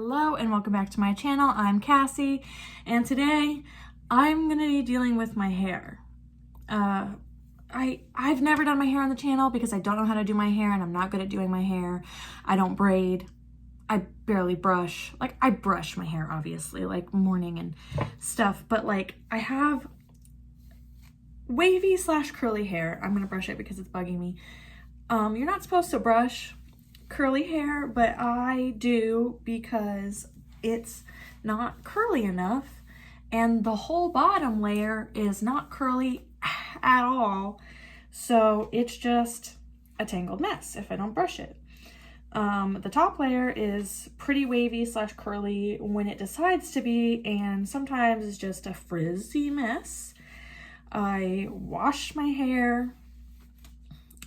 Hello and welcome back to my channel. I'm Cassie and today I'm gonna be dealing with my hair. I've never done my hair on the channel because I don't know how to do my hair and I'm not good at doing my hair. I don't braid. I barely brush. Like, I brush my hair obviously, like morning and stuff, but like I have wavy / curly hair. I'm gonna brush it because it's bugging me. You're not supposed to brush curly hair, but I do because it's not curly enough and the whole bottom layer is not curly at all, so it's just a tangled mess if I don't brush it. The top layer is pretty wavy / curly when it decides to be, and sometimes it's just a frizzy mess. I wash my hair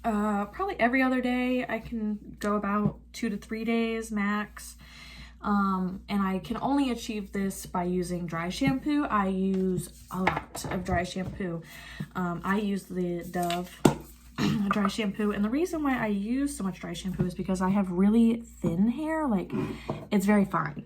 probably every other day. I can go about 2 to 3 days max. And I can only achieve this by using dry shampoo. I use a lot of dry shampoo. I use the Dove dry shampoo, and the reason why I use so much dry shampoo is because I have really thin hair. Like, it's very fine,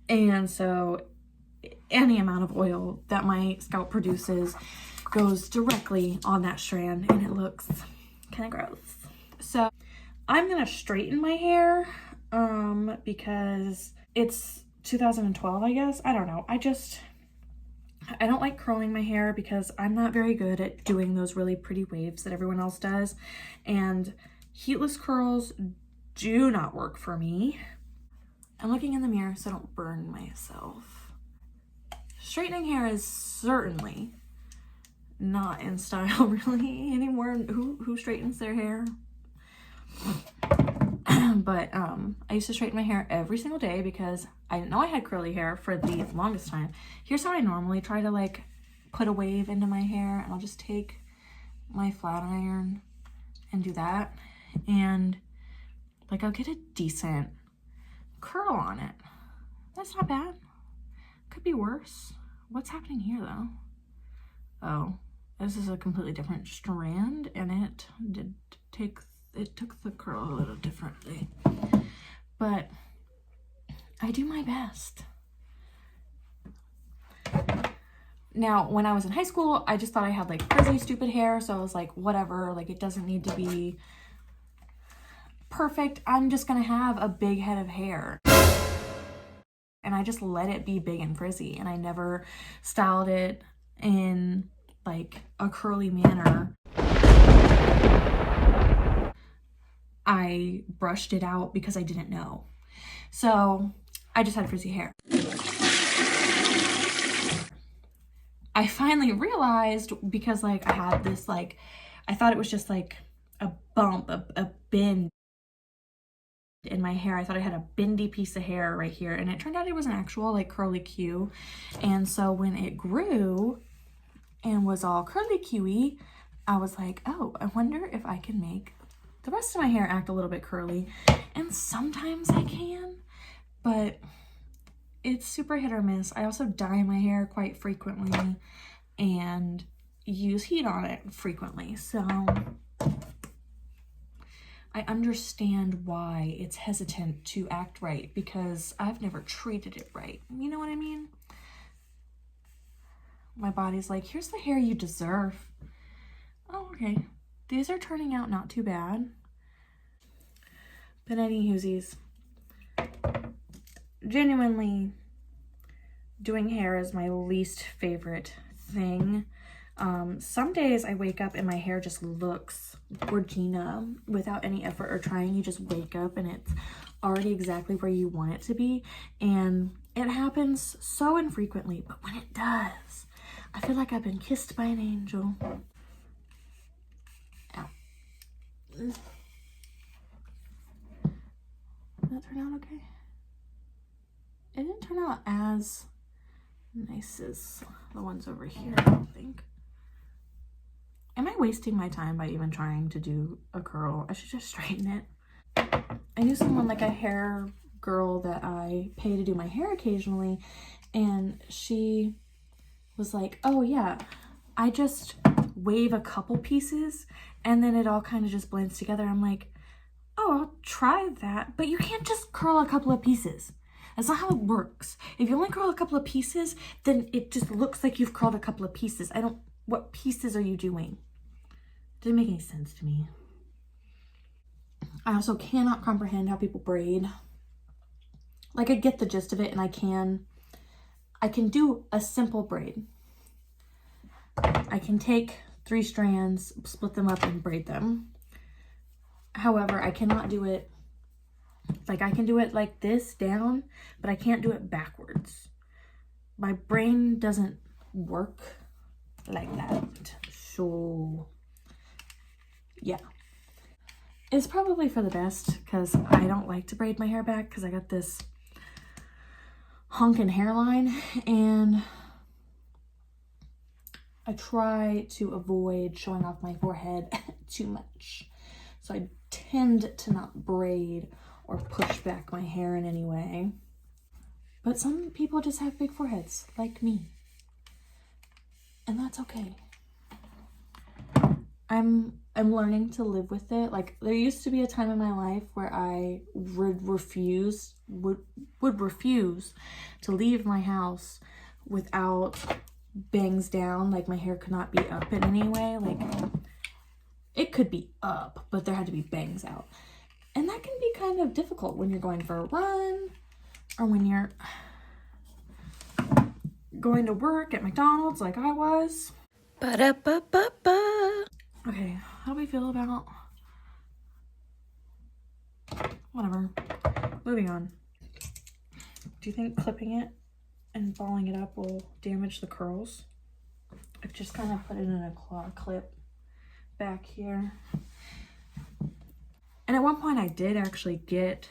and so any amount of oil that my scalp produces goes directly on that strand and it looks kind of gross. So I'm gonna straighten my hair because it's 2012, I guess. I don't know. I don't like curling my hair because I'm not very good at doing those really pretty waves that everyone else does, and heatless curls do not work for me. I'm looking in the mirror so I don't burn myself. Straightening hair is certainly not in style really anymore. Who straightens their hair? But I used to straighten my hair every single day because I didn't know I had curly hair for the longest time. Here's how I normally try to like put a wave into my hair, and I'll just take my flat iron and do that, and like I'll get a decent curl on it. That's not bad. Could be worse. What's happening here though? Oh, this is a completely different strand, and it took the curl a little differently, but I do my best. Now, when I was in high school, I just thought I had like frizzy, stupid hair, so I was like, whatever, like it doesn't need to be perfect. I'm just gonna have a big head of hair. And I just let it be big and frizzy, and I never styled it in like a curly manner. I brushed it out because I didn't know. So I just had frizzy hair. I finally realized, because like I had this, like, I thought it was just like a bump, a bend in my hair. I thought I had a bendy piece of hair right here, and it turned out it was an actual like curly Q. And so when it grew and was all curly Q-y, I was like, oh, I wonder if I can make the rest of my hair act a little bit curly. And sometimes I can, but it's super hit or miss. I also dye my hair quite frequently and use heat on it frequently, so I understand why it's hesitant to act right, because I've never treated it right. You know what I mean? My body's like, here's the hair you deserve. Oh, okay. These are turning out not too bad. But any whoosies, genuinely, doing hair is my least favorite thing. Some days I wake up and my hair just looks Gorgina without any effort or trying. You just wake up and it's already exactly where you want it to be. And it happens so infrequently, but when it does, I feel like I've been kissed by an angel. Ow. Did that turn out okay? It didn't turn out as nice as the ones over here, I don't think. Am I wasting my time by even trying to do a curl? I should just straighten it. I knew someone, like a hair girl that I pay to do my hair occasionally, and she was like, oh yeah, I just wave a couple pieces and then it all kind of just blends together. I'm like, oh, I'll try that, but you can't just curl a couple of pieces. That's not how it works. If you only curl a couple of pieces, then it just looks like you've curled a couple of pieces. What pieces are you doing? Didn't make any sense to me. I also cannot comprehend how people braid. Like, I get the gist of it, and I can do a simple braid. I can take 3 strands, split them up, and braid them. However, I cannot do it, like, I can do it like this down, but I can't do it backwards. My brain doesn't work like that. So, yeah. It's probably for the best, because I don't like to braid my hair back, because I got this honkin' hairline, and I try to avoid showing off my forehead too much. So I tend to not braid or push back my hair in any way. But some people just have big foreheads, like me. And that's okay. I'm learning to live with it. Like, there used to be a time in my life where I would refuse to leave my house without bangs down. Like, my hair could not be up in any way. Like, it could be up, but there had to be bangs out. And that can be kind of difficult when you're going for a run, or when you're going to work at McDonald's like I was. Ba-da-ba-ba-ba. Okay, how do we feel about... Whatever. Moving on. Do you think clipping it and balling it up will damage the curls? I've just kind of put it in a claw clip back here. And at one point I did actually get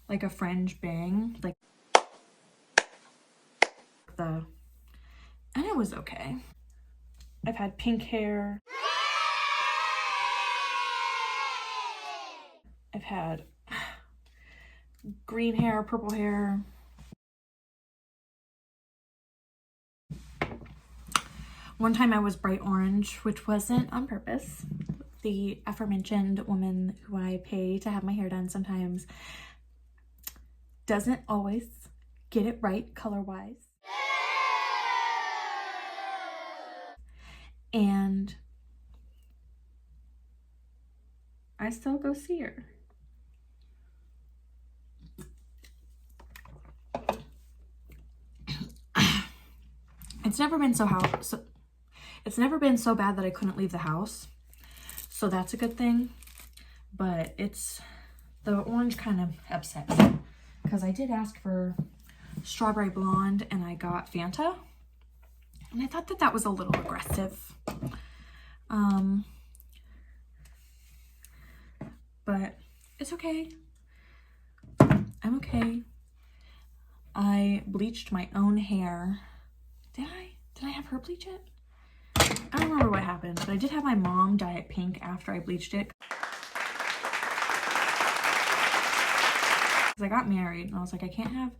like a fringe bang, like and it was okay. I've had pink hair. I've had green hair, purple hair. One time I was bright orange, which wasn't on purpose. The aforementioned woman who I pay to have my hair done sometimes doesn't always get it right color-wise. And I still go see her. It's never been it's never been so bad that I couldn't leave the house. So that's a good thing. But the orange kind of upsets me, because I did ask for strawberry blonde and I got Fanta. And I thought that was a little aggressive. But it's okay. I'm okay. I bleached my own hair. Did I have her bleach it? I don't remember what happened, but I did have my mom dye it pink after I bleached it. Because I got married and I was like, I can't have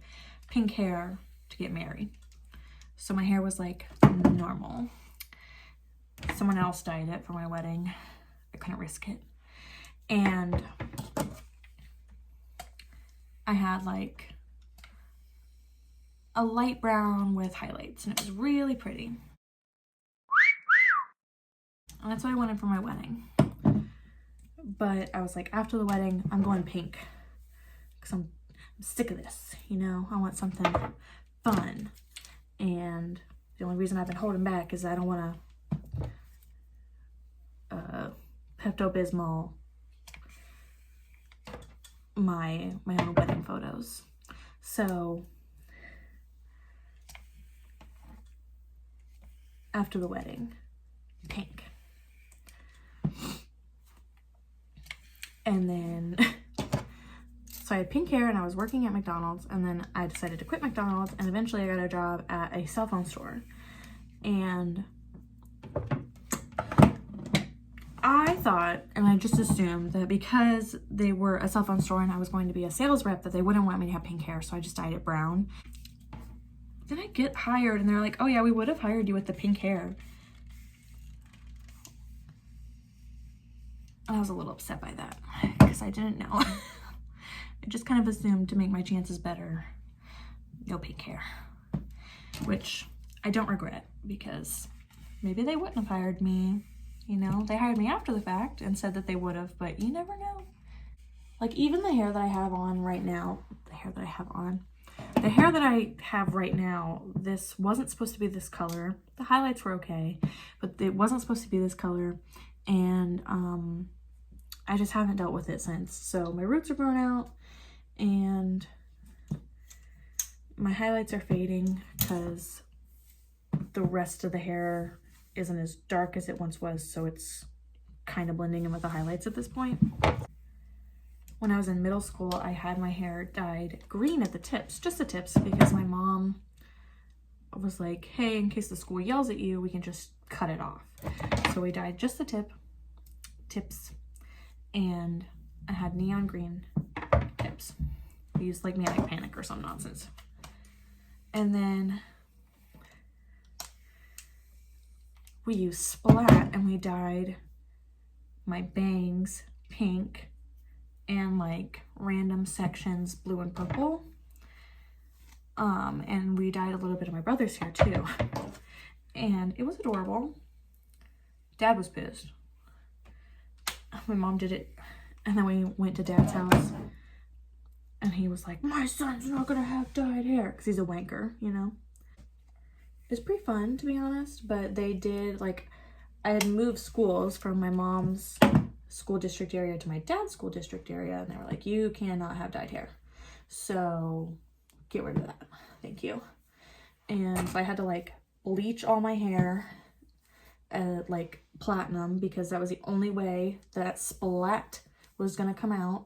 pink hair to get married. So my hair was like normal. Someone else dyed it for my wedding. I couldn't risk it. And I had like a light brown with highlights, and it was really pretty. And that's what I wanted for my wedding. But I was like, after the wedding, I'm going pink. Because I'm sick of this, you know? I want something fun. And the only reason I've been holding back is I don't want to Pepto-Bismol my own wedding photos. So after the wedding, pink. And then so I had pink hair and I was working at McDonald's, and then I decided to quit McDonald's, and eventually I got a job at a cell phone store. And I thought, and I just assumed, that because they were a cell phone store and I was going to be a sales rep, that they wouldn't want me to have pink hair, so I just dyed it brown. Then I get hired and they're like, oh yeah, we would have hired you with the pink hair. And I was a little upset by that, because guess I didn't know. I just kind of assumed to make my chances better, no pink hair, which I don't regret because maybe they wouldn't have hired me. You know, they hired me after the fact and said that they would have, but you never know. Like even the hair that I have on right now, the hair that I have right now, this wasn't supposed to be this color. The highlights were okay, but it wasn't supposed to be this color. And I just haven't dealt with it since. So my roots are grown out and my highlights are fading because the rest of the hair isn't as dark as it once was, so it's kind of blending in with the highlights at this point. When I was in middle school, I had my hair dyed green at the tips, just the tips, because my mom was like, hey, in case the school yells at you, we can just cut it off. So we dyed just the tips, and I had neon green tips. We used like Manic Panic or some nonsense. And then we used Splat and we dyed my bangs pink and like random sections blue and purple. And we dyed a little bit of my brother's hair too. And it was adorable. Dad was pissed. My mom did it, and then we went to Dad's house and he was like, my son's not gonna have dyed hair, because he's a wanker, you know. It's pretty fun, to be honest, but they did, like, I had moved schools from my mom's school district area to my dad's school district area, and they were like, you cannot have dyed hair, so get rid of that, thank you. And so I had to like bleach all my hair like platinum, because that was the only way that Splat was gonna come out.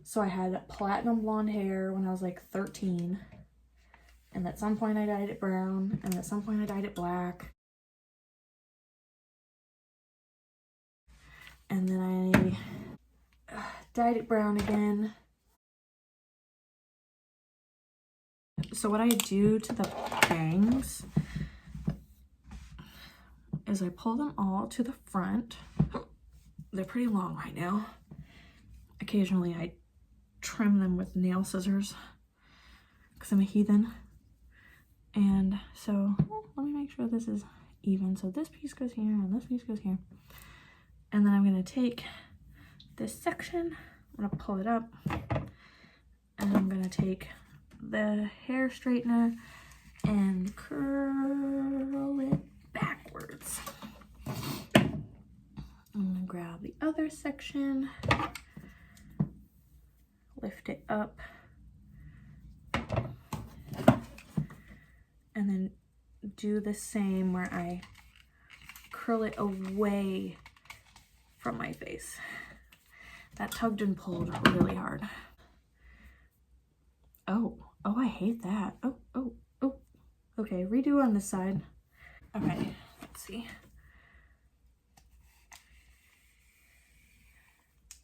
So I had platinum blonde hair when I was like 13, and at some point I dyed it brown, and at some point I dyed it black, and then I dyed it brown again. So what I do to the bangs is I pull them all to the front. They're pretty long right now. Occasionally I trim them with nail scissors because I'm a heathen. And so let me make sure this is even. So this piece goes here and this piece goes here. And then I'm going to take this section, I'm going to pull it up, and I'm going to take the hair straightener and curl it backwards. I'm going to grab the other section, lift it up, and then do the same where I curl it away from my face. That tugged and pulled really hard. Oh, I hate that. Oh. Okay, redo on this side. Okay, let's see.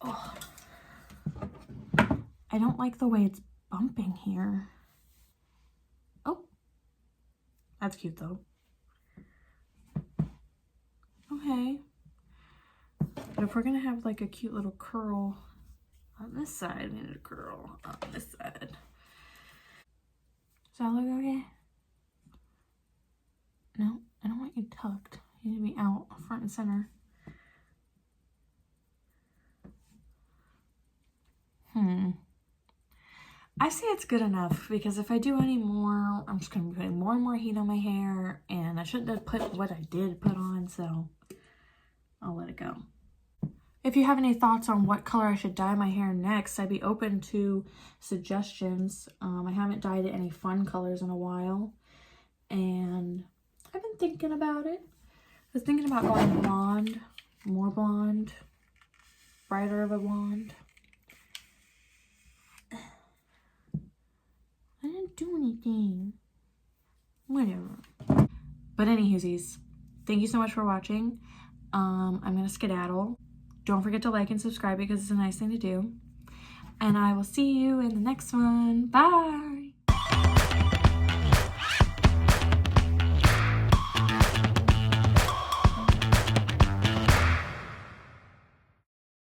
Oh, I don't like the way it's bumping here. Oh, that's cute though. Okay. But if we're gonna have like a cute little curl on this side, we need a curl on this side. Does that look okay? No, I don't want you tucked. You need to be out front and center. I say it's good enough, because if I do any more, I'm just going to be putting more and more heat on my hair, and I shouldn't have put what I did put on, so I'll let it go. If you have any thoughts on what color I should dye my hair next, I'd be open to suggestions. I haven't dyed it any fun colors in a while, and I've been thinking about it. I was thinking about going blonde, more blonde, brighter of a blonde. I didn't do anything. Whatever. But anywhoosies, thank you so much for watching. I'm gonna skedaddle. Don't forget to like and subscribe because it's a nice thing to do. And I will see you in the next one. Bye!